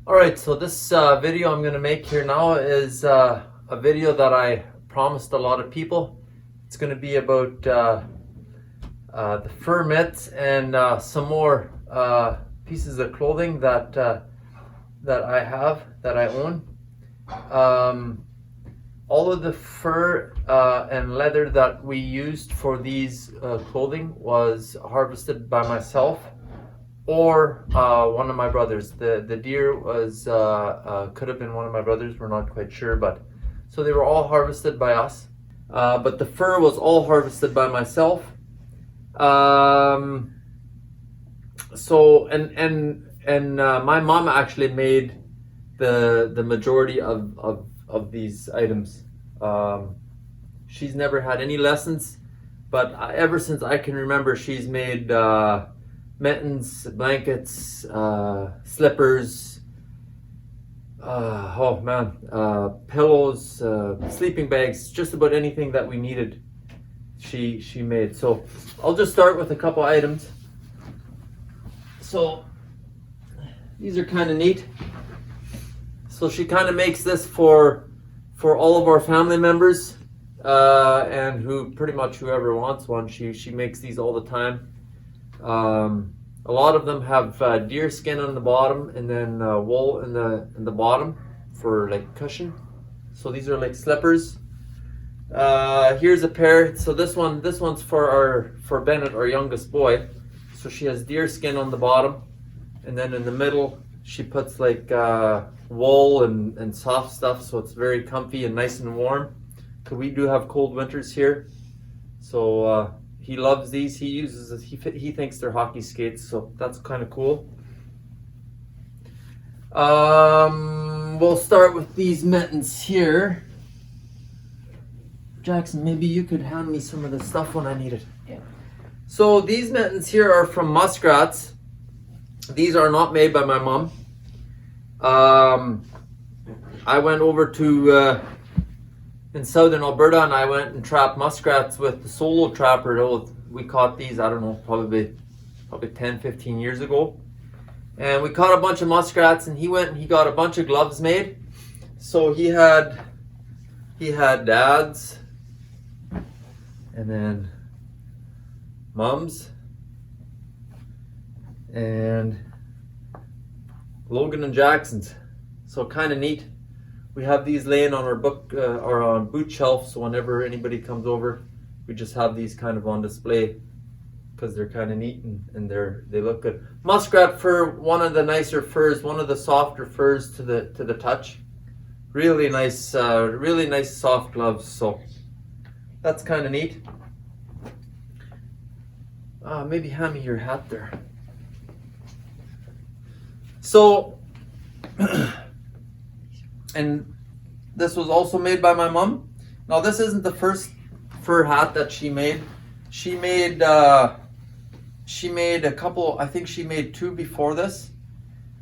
Alright, so this video I'm going to make here now is a video that I promised a lot of people. It's going to be about the fur mitts and some more pieces of clothing that I have, that I own. All of the fur and leather that we used for these clothing was harvested by myself or one of my brothers. The deer was could have been one of my brothers, we're not quite sure, but so they were all harvested by us, but the fur was all harvested by myself. So my mom actually made the majority of these items. She's never had any lessons, but ever since I can remember, she's made mittens, blankets, slippers, oh man, pillows, sleeping bags, just about anything that we needed she made. So I'll just start with a couple items. So these are kind of neat. So she kind of makes this for all of our family members, and pretty much whoever wants one. She makes these all the time. A lot of them have deer skin on the bottom and then wool in the bottom for like cushion. So these are like slippers. Here's a pair. So this one's for Bennett, our youngest boy. So she has deer skin on the bottom, and then in the middle she puts like wool and soft stuff, so it's very comfy and nice and warm, because we do have cold winters here. So he loves these. He uses it. He thinks they're hockey skates, so that's kind of cool. We'll start with these mittens here. Jackson, maybe you could hand me some of the stuff when I need it. Yeah. So these mittens here are from muskrats. These are not made by my mom. I went over to in southern Alberta, and I went and trapped muskrats with the solo trapper. We caught these, I don't know, probably 10-15 years ago. And we caught a bunch of muskrats, and he went and he got a bunch of gloves made. So he had Dad's, and then Mom's, and Logan and Jackson's. So kind of neat. We have these laying on our or on boot shelf, so whenever anybody comes over, we just have these kind of on display because they're kind of neat and they look good. Muskrat fur, one of the nicer furs, one of the softer furs to the touch. Really nice soft gloves. So that's kind of neat. Maybe hand me your hat there. So, and this was also made by my mom. Now this isn't the first fur hat that she made. She made a couple, I think she made two before this.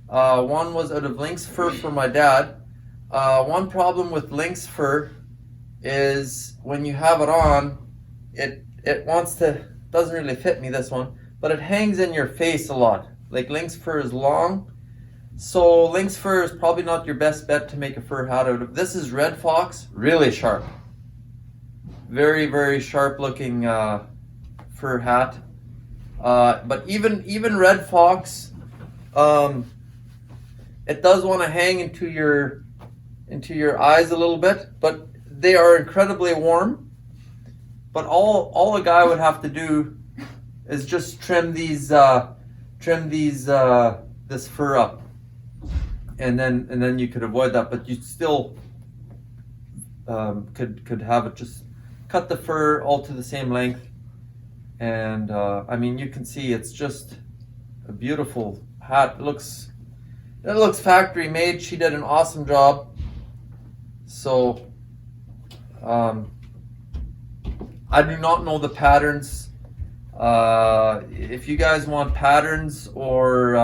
One was out of lynx fur for my dad. One problem with lynx fur is when you have it on, it doesn't really fit me, this one, but it hangs in your face a lot. Like lynx fur is long. So lynx fur is probably not your best bet to make a fur hat out of. This is red fox, really sharp. Very, very sharp looking fur hat. But even red fox, it does want to hang into your eyes a little bit, but they are incredibly warm. But all a guy would have to do is just trim this fur up. And then you could avoid that, but you still could have it, just cut the fur all to the same length, and I mean, you can see it's just a beautiful hat. It looks factory made. She did an awesome job. So I do not know the patterns. If you guys want patterns or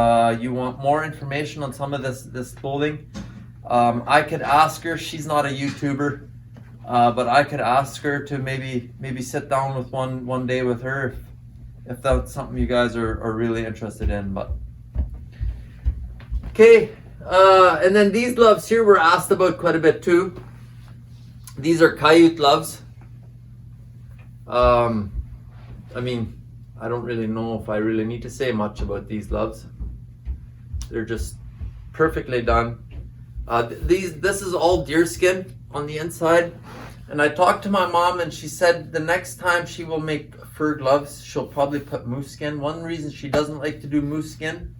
you want more information on some of this clothing, I could ask her. She's not a YouTuber, but I could ask her to maybe sit down with one day with her if that's something you guys are really interested in. But okay, And then these gloves here were asked about quite a bit too. These are Caillou Gloves. I mean, I don't really know if I really need to say much about these gloves. They're just perfectly done. This is all deer skin on the inside. And I talked to my mom and she said the next time she will make fur gloves, she'll probably put moose skin. One reason she doesn't like to do moose skin,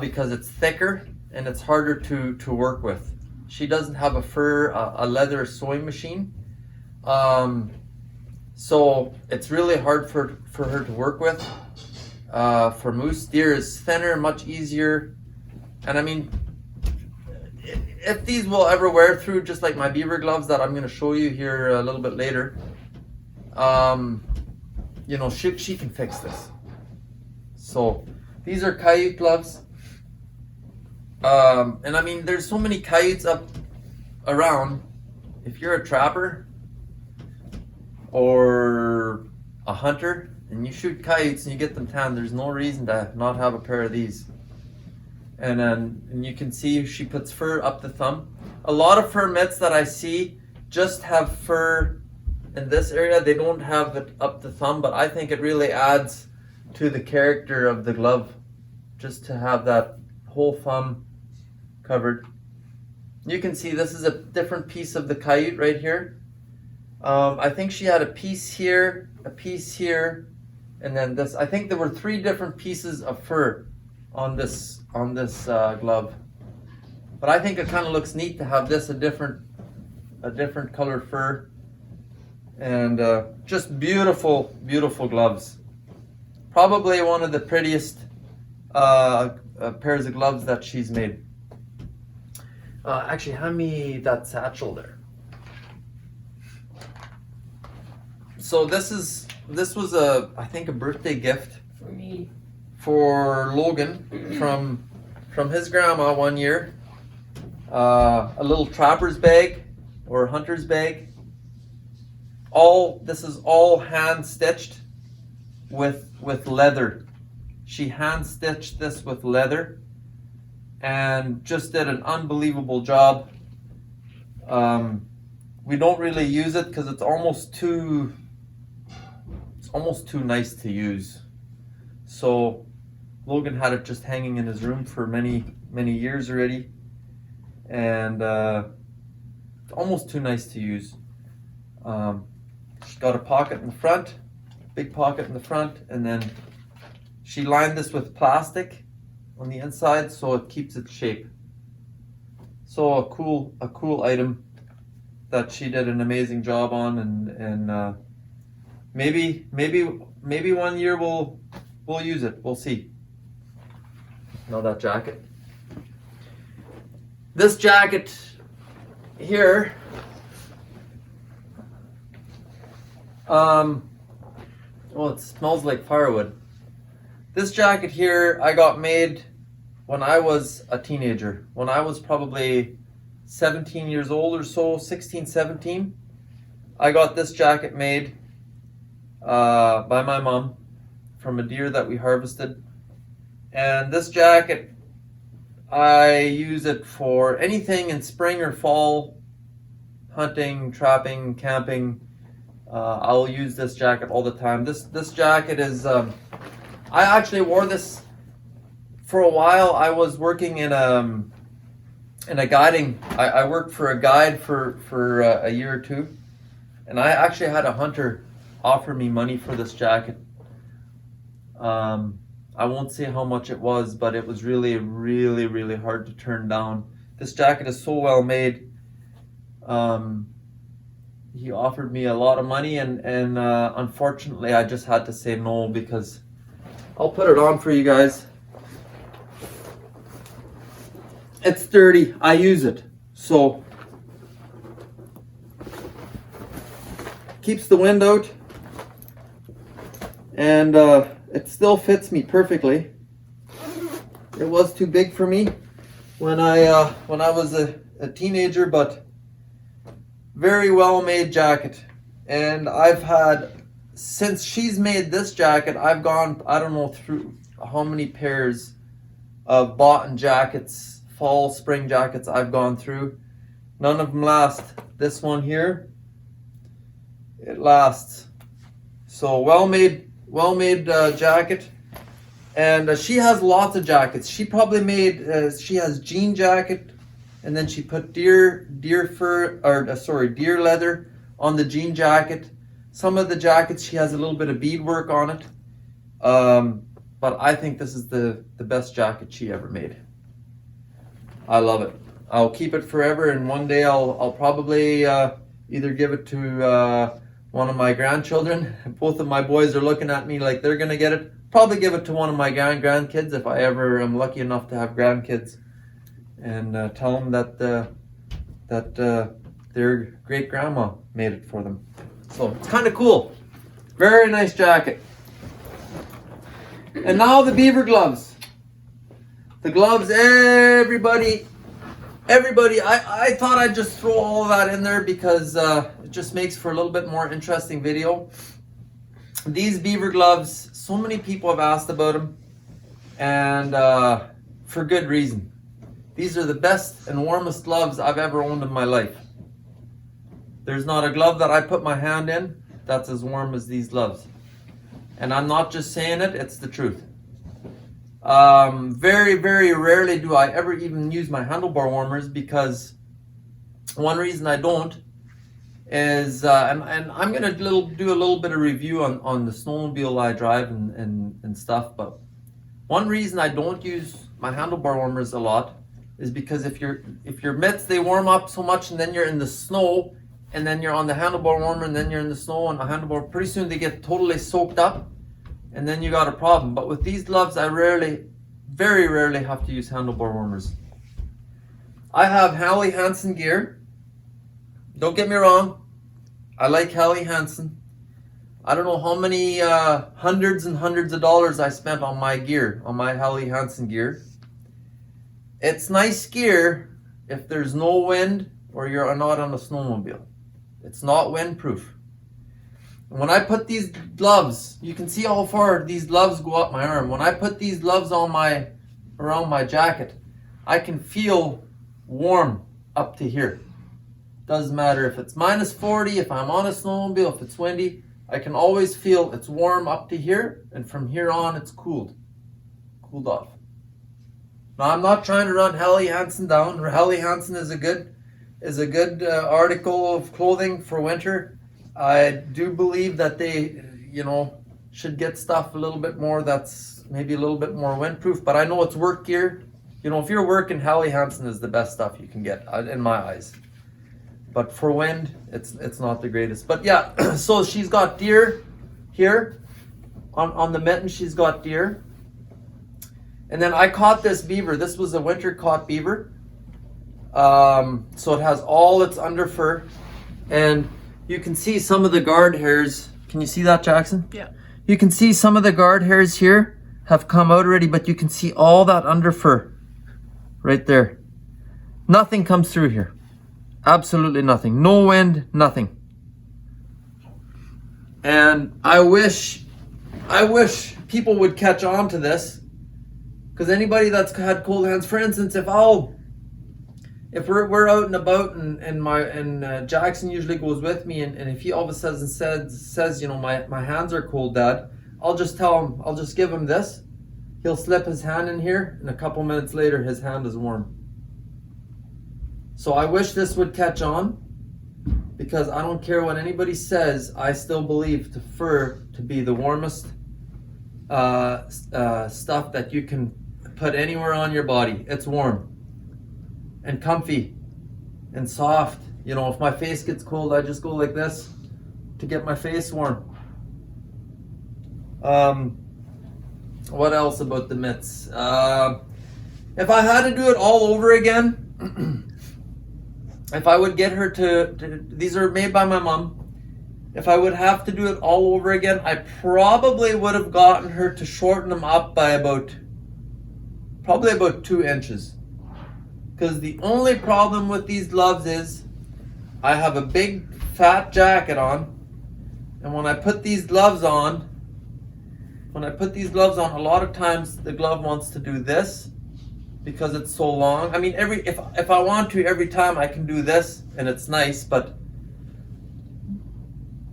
because it's thicker and it's harder to work with. She doesn't have a leather sewing machine. So it's really hard for her to work with. For moose, deer is thinner, much easier. And I mean, if these will ever wear through, just like my beaver gloves that I'm going to show you here a little bit later, you know, she can fix this. So these are Caillou gloves. And I mean, there's so many coyotes up around. If you're a trapper or a hunter and you shoot coyotes and you get them tanned, there's no reason to not have a pair of these. And you can see she puts fur up the thumb. A lot of fur mitts that I see just have fur in this area. They don't have it up the thumb, but I think it really adds to the character of the glove just to have that whole thumb covered. You can see this is a different piece of the coyote right here. I think she had a piece here, and then this. I think there were 3 different pieces of fur on this glove. But I think it kind of looks neat to have this a different color fur, and just beautiful gloves. Probably one of the prettiest pairs of gloves that she's made. Actually, hand me that satchel there. So this was I think a birthday gift For me. for Logan from his grandma one year. A little trapper's bag or hunter's bag. This is all hand stitched with leather. She hand stitched this with leather and just did an unbelievable job. We don't really use it because it's almost too nice to use. So Logan had it just hanging in his room for many years already, and it's almost too nice to use. She's got a pocket in the front, big pocket in the front, and then she lined this with plastic on the inside so it keeps its shape. So a cool item that she did an amazing job on, and maybe one year we'll use it. We'll see. Now that jacket. This jacket here, well, it smells like firewood. This jacket here I got made when I was a teenager. When I was probably 17 years old or so, 16, 17. I got this jacket made by my mom from a deer that we harvested. And this jacket, I use it for anything in spring or fall, hunting, trapping, camping. I'll use this jacket all the time. This jacket is, I actually wore this for a while. I was working in a guiding, I worked for a guide for a year or two, and I actually had a hunter offer me money for this jacket. I won't say how much it was, but it was really hard to turn down. This jacket is so well made. He offered me a lot of money, and unfortunately I just had to say no, because I'll put it on for you guys. It's sturdy. I use it, so keeps the wind out, and it still fits me perfectly. It was too big for me when I was a teenager, but very well made jacket. And I've had, since she's made this jacket, I've gone, I don't know through how many pairs of bought jackets fall spring jackets I've gone through. None of them last. This one here, it lasts. So well-made jacket. And she has lots of jackets. She probably made, she has jean jacket, and then she put deer leather on the jean jacket. Some of the jackets, she has a little bit of beadwork on it. But I think this is the best jacket she ever made. I love it. I'll keep it forever, and one day I'll probably either give it to one of my grandchildren. Both of my boys are looking at me like they're gonna get it. Probably give it to one of my grandkids if I ever am lucky enough to have grandkids, and tell them that their great grandma made it for them. So it's kind of cool. Very nice jacket. And now the beaver gloves. The gloves, everybody, I thought I'd just throw all of that in there because it just makes for a little bit more interesting video. These beaver gloves, so many people have asked about them, and for good reason. These are the best and warmest gloves I've ever owned in my life. There's not a glove that I put my hand in that's as warm as these gloves. And I'm not just saying it, it's the truth. Very, very rarely do I ever even use my handlebar warmers, because one reason I don't is, and I'm going to do a little bit of review on the snowmobile I drive and stuff, but one reason I don't use my handlebar warmers a lot is because if your mitts, they warm up so much, and then you're in the snow, and then you're on the handlebar warmer, and then you're in the snow and the handlebar, pretty soon they get totally soaked up, and then you got a problem. But with these gloves, I very rarely have to use handlebar warmers. I have Helly Hansen gear. Don't get me wrong, I like Helly Hansen. I don't know how many hundreds and hundreds of dollars I spent on my gear, on my Helly Hansen gear. It's nice gear if there's no wind or you're not on a snowmobile. It's not windproof. When I put these gloves, you can see how far these gloves go up my arm. When I put these gloves on around my jacket, I can feel warm up to here. Doesn't matter if it's -40, if I'm on a snowmobile, if it's windy, I can always feel it's warm up to here, and from here on it's cooled off. Now, I'm not trying to run Helly Hansen down. Helly Hansen is a good article of clothing for winter. I do believe that they, should get stuff a little bit more that's maybe a little bit more windproof, but I know it's work gear. If you're working, Helly Hansen is the best stuff you can get, in my eyes. But for wind, it's not the greatest. But yeah, so she's got deer here on the mitten. She's got deer. And then I caught this beaver. This was a winter caught beaver. So it has all its under fur, and you can see some of the guard hairs. Can you see that, Jackson? Yeah. You can see some of the guard hairs here have come out already, but you can see all that under fur right there. Nothing comes through here. Absolutely nothing. No wind, nothing. And I wish people would catch on to this, because anybody that's had cold hands, for instance, if we're out and about, and Jackson usually goes with me, and if he all of a sudden says, my hands are cold, Dad, I'll just give him this. He'll slip his hand in here, and a couple minutes later his hand is warm. So I wish this would catch on, because I don't care what anybody says, I still believe the fur to be the warmest stuff that you can put anywhere on your body. It's warm and comfy and soft. If my face gets cold, I just go like this to get my face warm. What else about the mitts? If I had to do it all over again, if I would get her to these are made by my mom. If I would have to do it all over again, I probably would have gotten her to shorten them up by probably about 2 inches. Because the only problem with these gloves is I have a big fat jacket on, and when I put these gloves on, a lot of times the glove wants to do this, because it's so long. I mean, if I want to, every time I can do this and it's nice, but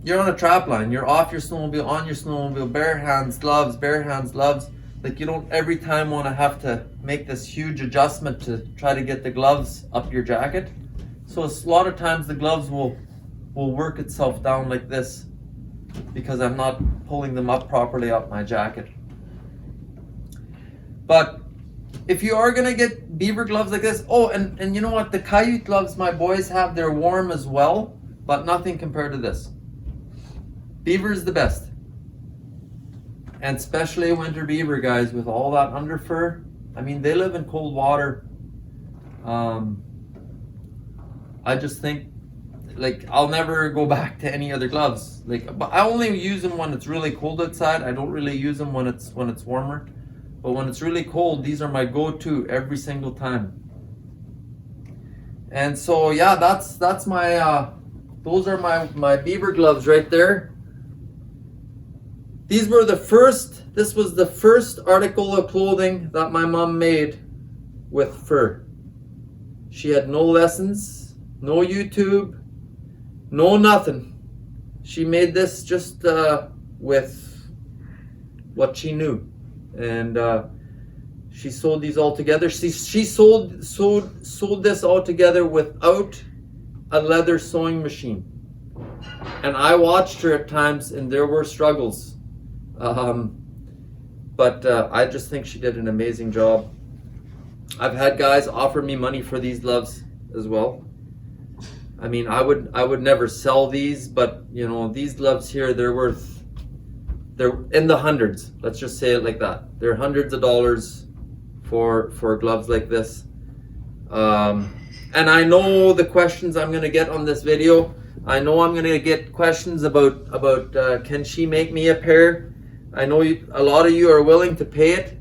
you're on a trap line, you're off your snowmobile, on your snowmobile, bare hands gloves. Like, you don't every time want to have to make this huge adjustment to try to get the gloves up your jacket. So a lot of times the gloves will work itself down like this because I'm not pulling them up properly up my jacket. But if you are gonna get beaver gloves like this, oh, and you know what, the Caillou gloves my boys have, they're warm as well, but nothing compared to this. Beaver is the best. And especially winter beaver, guys, with all that under fur. I mean, they live in cold water. I just think, like, I'll never go back to any other gloves. Like, but I only use them when it's really cold outside. I don't really use them when it's warmer. But when it's really cold, these are my go-to every single time. And so yeah, that's my those are my beaver gloves right there. These were the first, this was the first article of clothing that my mom made with fur. She had no lessons, no YouTube, no nothing. She made this just with what she knew. And she sewed these all together. She sewed this all together without a leather sewing machine. And I watched her at times, and there were struggles. But I just think she did an amazing job. I've had guys offer me money for these gloves as well. I mean, I would never sell these, but you know, these gloves here, they're in the hundreds. Let's just say it like that. They're hundreds of dollars for gloves like this. And I know the questions I'm gonna get on this video. I know I'm gonna get questions about can she make me a pair? I know a lot of you are willing to pay it,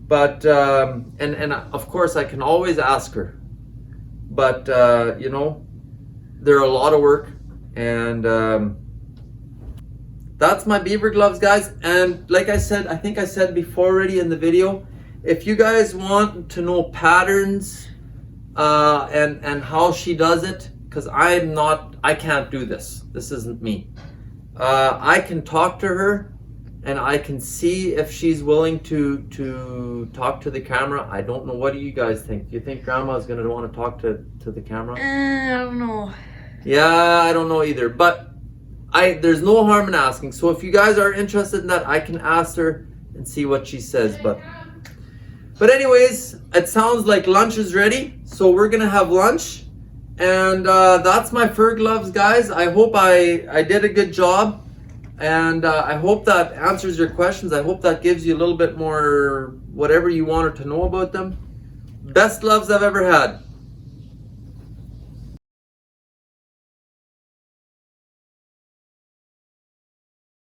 but and of course I can always ask her. But you know, they're a lot of work, and that's my beaver gloves, guys. And like I said, I think I said before already in the video, if you guys want to know patterns and how she does it, because I can't do this. This isn't me. I can talk to her and I can see if she's willing to talk to the camera. I don't know. What do you guys think? Do you think Grandma's going to want to talk to the camera? I don't know. Yeah, I don't know either. But there's no harm in asking. So if you guys are interested in that, I can ask her and see what she says. But anyways, it sounds like lunch is ready. So we're going to have lunch. And that's my fur gloves, guys. I hope I did a good job. And I hope that answers your questions. I hope that gives you a little bit more whatever you wanted to know about them. Best gloves I've ever had.